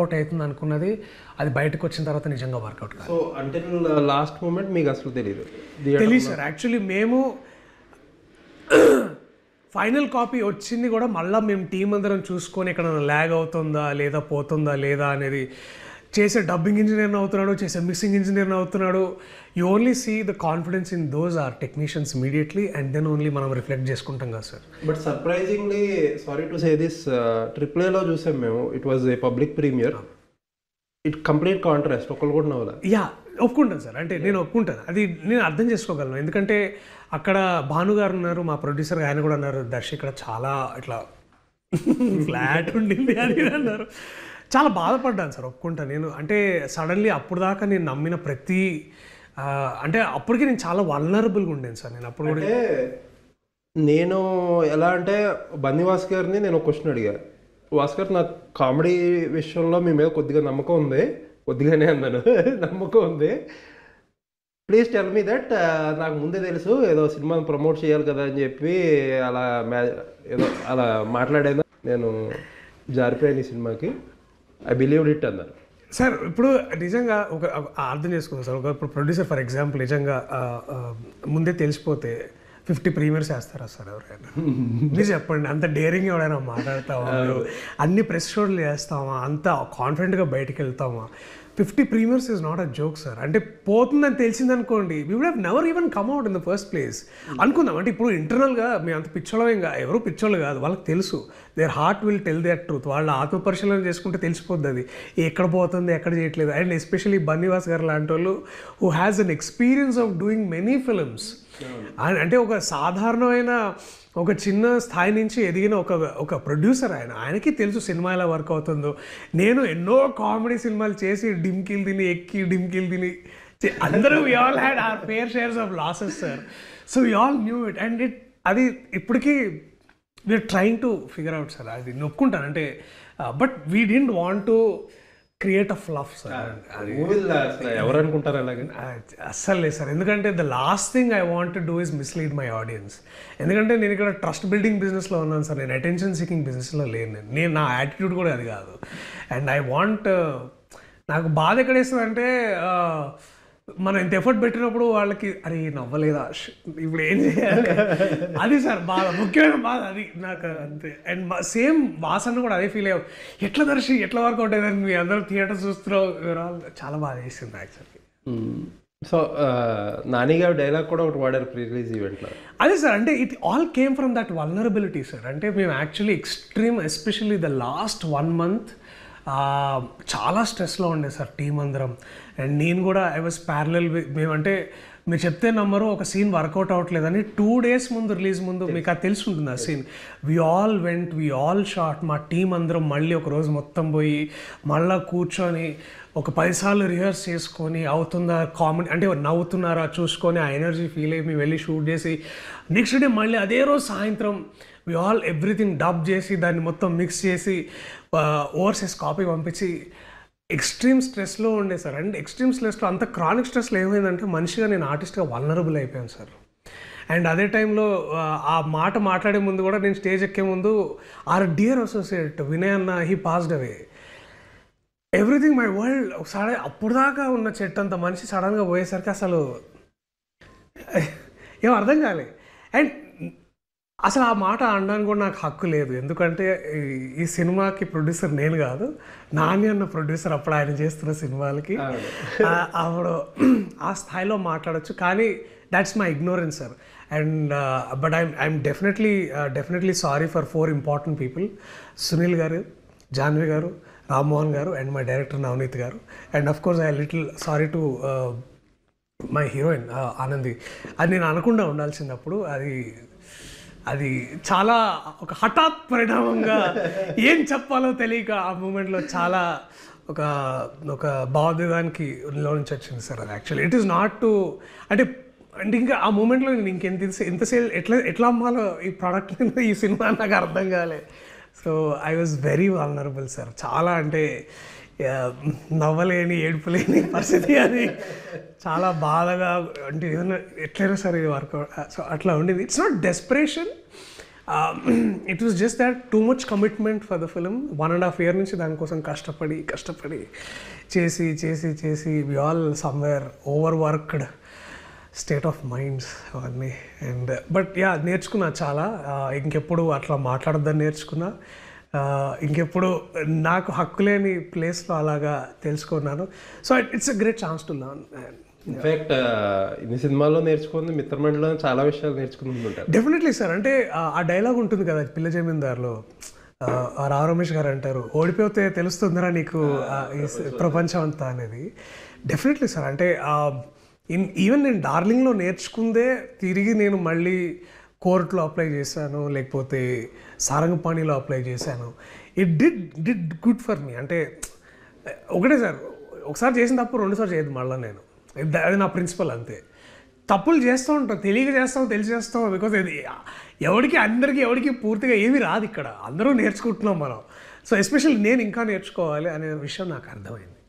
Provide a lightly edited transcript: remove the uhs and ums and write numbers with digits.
Work out అవుతుంది అనుకున్నది అది బయటకు వచ్చిన తర్వాత నిజంగా వర్కౌట్ కాదు. సో అంటే లాస్ట్ మూమెంట్ మీకు అసలు తెలియదు సార్. యాక్చువల్లీ మేము ఫైనల్ కాపీ వచ్చింది కూడా మళ్ళీ మేము టీం అందరం చూసుకొని ఎక్కడ ల్యాగ్ అవుతుందా లేదా పోతుందా లేదా అనేది, చేసే డబ్బింగ్ ఇంజనీర్ని అవుతున్నాడు, చేసే మిక్సింగ్ ఇంజనీర్ని అవుతున్నాడు. You only see the confidence in those are technicians immediately and then only మనం రిఫ్లెక్ట్ చేసుకుంటాం కదా sir. But surprisingly sorry to say this, AAAలో చూసాం మేము. It was a public premiere. It complete contrast. ఒకళ్ళు కూడా నవ్వలేదు. యా, ఒప్పుకుంటాను సార్. అంటే నేను ఒప్పుకుంటాను, అది నేను అర్థం చేసుకోగలను. ఎందుకంటే అక్కడ భాను గారు ఉన్నారు, మా ప్రొడ్యూసర్ ఆయన కూడా అన్నారు, దర్శి ఇక్కడ చాలా ఇట్లా ఫ్లాట్ ఉండింది అని అన్నారు. చాలా బాధపడ్డాను సార్, ఒప్పుకుంటాను నేను. అంటే సడన్లీ అప్పుడు దాకా నేను నమ్మిన ప్రతి అంటే అప్పటికి నేను చాలా వల్నరబుల్గా ఉండేది సార్. నేను అప్పుడు అంటే నేను ఎలా అంటే బన్నీవాస్ గారిని నేను ఒక క్వశ్చన్ అడిగా, వాస్ గారు నాకు కామెడీ విషయంలో మీ మీద కొద్దిగా నమ్మకం ఉంది, కొద్దిగానే అన్నాను నమ్మకం ఉంది, ప్లీజ్ టెల్ మీ దట్, నాకు ముందే తెలుసు ఏదో సినిమాని ప్రమోట్ చేయాలి కదా అని చెప్పి అలా ఏదో అలా మాట్లాడాను, నేను జారిపోయాను ఈ సినిమాకి, ఐ బిలీవ్డ్ ఇట్ అన్నారు సార్. ఇప్పుడు నిజంగా ఒక అర్థం చేసుకుందాం సార్. ఇప్పుడు ప్రొడ్యూసర్ ఫర్ ఎగ్జాంపుల్ నిజంగా ముందే తెలిసిపోతే 50 ప్రీమియర్స్ వేస్తారా సార్ ఎవరైనా? మీరు చెప్పండి, అంత డేరింగ్ ఎవరైనా మాట్లాడతామా? అన్ని ప్రెస్ షోలు చేస్తామా? అంత కాన్ఫిడెంట్గా బయటికి వెళ్తామా? 50 premieres is not a joke sir. అంటే పోతుందని తెలిసిందనుకోండి, we would have never even come out in the first place అనుకుందాం. అంటే ఇప్పుడు ఇంటర్నల్గా మేము అంత పిచ్చోళ్ళమేం ఎవరు పిచ్చోళ్ళు కాదు, వాళ్ళకి తెలుసు, their heart will tell their truth. వాళ్ళ ఆత్మపరిశీలన చేసుకుంటే తెలిసిపోద్ది అది ఎక్కడ పోతుంది, ఎక్కడ చేయట్లేదు. అండ్ ఎస్పెషల్లీ బన్నీవాస్ గారు లాంటి వాళ్ళు who has an experience of doing many films. అంటే ఒక సాధారణమైన ఒక చిన్న స్థాయి నుంచి ఎదిగిన ఒక ప్రొడ్యూసర్ ఆయనకి తెలుసు సినిమా ఎలా వర్క్ అవుతుందో. నేను ఎన్నో కామెడీ సినిమాలు చేసి డిమ్కిల్ తిని ఎక్కి డిమ్కిల్ తిని అందరూ we all had our fair shares of losses sir. So we all knew it and అది ఇప్పటికీ we are trying to figure out sir. అది నొప్పుకుంటాను అంటే, but we didn't want to create a fluff sir. ఎవరు అనుకుంటారు అలాగే? అస్సలు లేదు సార్. ఎందుకంటే the last thing I want to do is mislead my audience. ఎందుకంటే నేను ఇక్కడ ట్రస్ట్ బిల్డింగ్ బిజినెస్లో ఉన్నాను సార్, నేను అటెన్షన్ సీకింగ్ బిజినెస్లో లేను. నేను నా యాటిట్యూడ్ కూడా అది కాదు. అండ్ ఐ వాంట్, నాకు బాధ ఎక్కడేస్తుందంటే మనం ఇంత ఎఫర్ట్ పెట్టినప్పుడు వాళ్ళకి అరే నవ్వలేదా ఇప్పుడు ఏం చేయాలి, అది సార్ బాధ, ముఖ్యమైన బాధ అది నాకు అంతే. అండ్ సేమ్ వాసన కూడా అదే ఫీల్ అయ్యావు, ఎట్లా దర్శి ఎట్లా వర్కౌట్ అయ్యేదని మీ అందరూ థియేటర్ చూస్తున్నావు, చాలా బాధ వేసింది యాక్చువల్లీ. సో నాని గారు డైలాగ్ కూడా ఒకటి వాడారు ప్రీ రిలీజ్ ఈవెంట్లో. అదే సార్, అంటే it all came from that vulnerability sir. అంటే మేము actually extreme, especially the last 1 month చాలా స్ట్రెస్లో ఉండే సార్ టీం అందరం. అండ్ నేను కూడా ఐ వాజ్ ప్యారలల్. మేమంటే మీరు చెప్తే నమ్మరు, ఒక సీన్ వర్కౌట్ అవ్వట్లేదని 2 days ముందు రిలీజ్ ముందు మీకు అది తెలిసి ఉంటుంది ఆ సీన్. వి ఆల్ షాట్, మా టీం అందరం మళ్ళీ ఒక రోజు మొత్తం పోయి మళ్ళీ కూర్చొని ఒక 10 సార్లు రిహర్స్ చేసుకొని అవుతుందా కామెడీ అంటే నవ్వుతున్నారా చూసుకొని ఆ ఎనర్జీ ఫీల్ అయ్యి మేము వెళ్ళి షూట్ చేసి నెక్స్ట్ డే మళ్ళీ అదే రోజు సాయంత్రం వి ఆల్ ఎవ్రీథింగ్ డబ్ చేసి దాన్ని మొత్తం మిక్స్ చేసి ఓవర్సీస్ కాపీ పంపించి ఎక్స్ట్రీమ్ స్ట్రెస్లో ఉండే సార్. అండ్ ఎక్స్ట్రీమ్ స్ట్రెస్లో అంత క్రానిక్ స్ట్రెస్లో ఏమైందంటే మనిషిగా నేను ఆర్టిస్ట్గా వల్నరబుల్ అయిపోయాను సార్. అండ్ అదే టైంలో ఆ మాట మాట్లాడే ముందు కూడా నేను స్టేజ్ ఎక్కే ముందు ఆర్ డియర్ అసోసియేట్ వినయ్ అన్న he passed away, everything my world ఒకసారి అప్పుడు దాకా ఉన్న చెట్టు అంత మనిషి సడన్గా పోయేసరికి అసలు ఏం అర్థం కాలే. అండ్ అసలు ఆ మాట అనడానికి కూడా నాకు హక్కు లేదు, ఎందుకంటే ఈ సినిమాకి ప్రొడ్యూసర్ నేను కాదు, నాని అన్న ప్రొడ్యూసర్. అప్పుడు ఆయన చేస్తున్న సినిమాలకి అప్పుడు ఆ స్థాయిలో మాట్లాడచ్చు, కానీ that's my ignorance sir. And but I'm definitely sorry for 4 important people: Sunil గారు, జాన్వి గారు, రామ్మోహన్ గారు అండ్ మై డైరెక్టర్ నవనీత్ గారు. And of course I little sorry to my heroine Anandi. అది నేను అనకుండా ఉండాల్సింది అప్పుడు. అది చాలా ఒక హఠాత్ పరిణామంగా ఏం చెప్పాలో తెలియక ఆ మూమెంట్లో చాలా ఒక భావోద్వేగానికి లో నుంచి వచ్చింది సార్. అది actually it is not to అంటే ఇంకా ఆ మూమెంట్లో నేను ఇంత సేల్ ఎట్లా అమ్మాలో ఈ ప్రోడక్ట్ ఈ సినిమా నాకు అర్థం కాలే. So I was very vulnerable sir. చాలా అంటే నవ్వలేని ఏడుపులేని పరిస్థితి, అది చాలా బాధగా, అంటే ఏదైనా ఎట్లయినా సరే ఇది వర్కౌట్. సో అట్లా ఉండింది. It's not desperation, it was just that too much commitment for the film 1.5 year నుంచి దానికోసం కష్టపడి చేసి we all somewhere over worked state of minds అవన్నీ. అండ్ బట్ యా నేర్చుకున్నా చాలా. ఇంకెప్పుడు అట్లా మాట్లాడద్దని నేర్చుకున్నా. ఇంకెప్పుడు నాకు హక్కు లేని ప్లేస్లో అలాగా తెలుసుకున్నాను. So it's a great chance to learn. In fact ఇన్ని సినిమాల్లో నేర్చుకుంది మిత్రమండలిలో చాలా విషయాలు నేర్చుకుంటుంటారు. Definitely sir. అంటే ఆ డైలాగ్ ఉంటుంది కదా పిల్ల జమీందార్లో, రావు రమేష్ గారు అంటారు, ఓడిపోతే తెలుస్తుందిరా నీకు ఈ ప్రపంచం అంతా అనేది. Definitely sir. అంటే ఈవెన్ నేను డార్లింగ్లో నేర్చుకుందే తిరిగి నేను మళ్ళీ కోర్టులో అప్లై చేశాను, లేకపోతే సారంగపాణిలో అప్లై చేశాను. It did good for me. అంటే ఒకటే సార్, ఒకసారి చేసిన తప్పు రెండుసార్లు చేయదు మళ్ళీ నేను. అది నా ప్రిన్సిపల్ అంతే. తప్పులు చేస్తూ ఉంటాం, తెలిసి చేస్తాం. బికాజ్ ఇది ఎవరికి పూర్తిగా ఏమీ రాదు ఇక్కడ. అందరూ నేర్చుకుంటున్నాం మనం. సో ఎస్పెషల్లీ నేను ఇంకా నేర్చుకోవాలి అనే విషయం నాకు అర్థమైంది.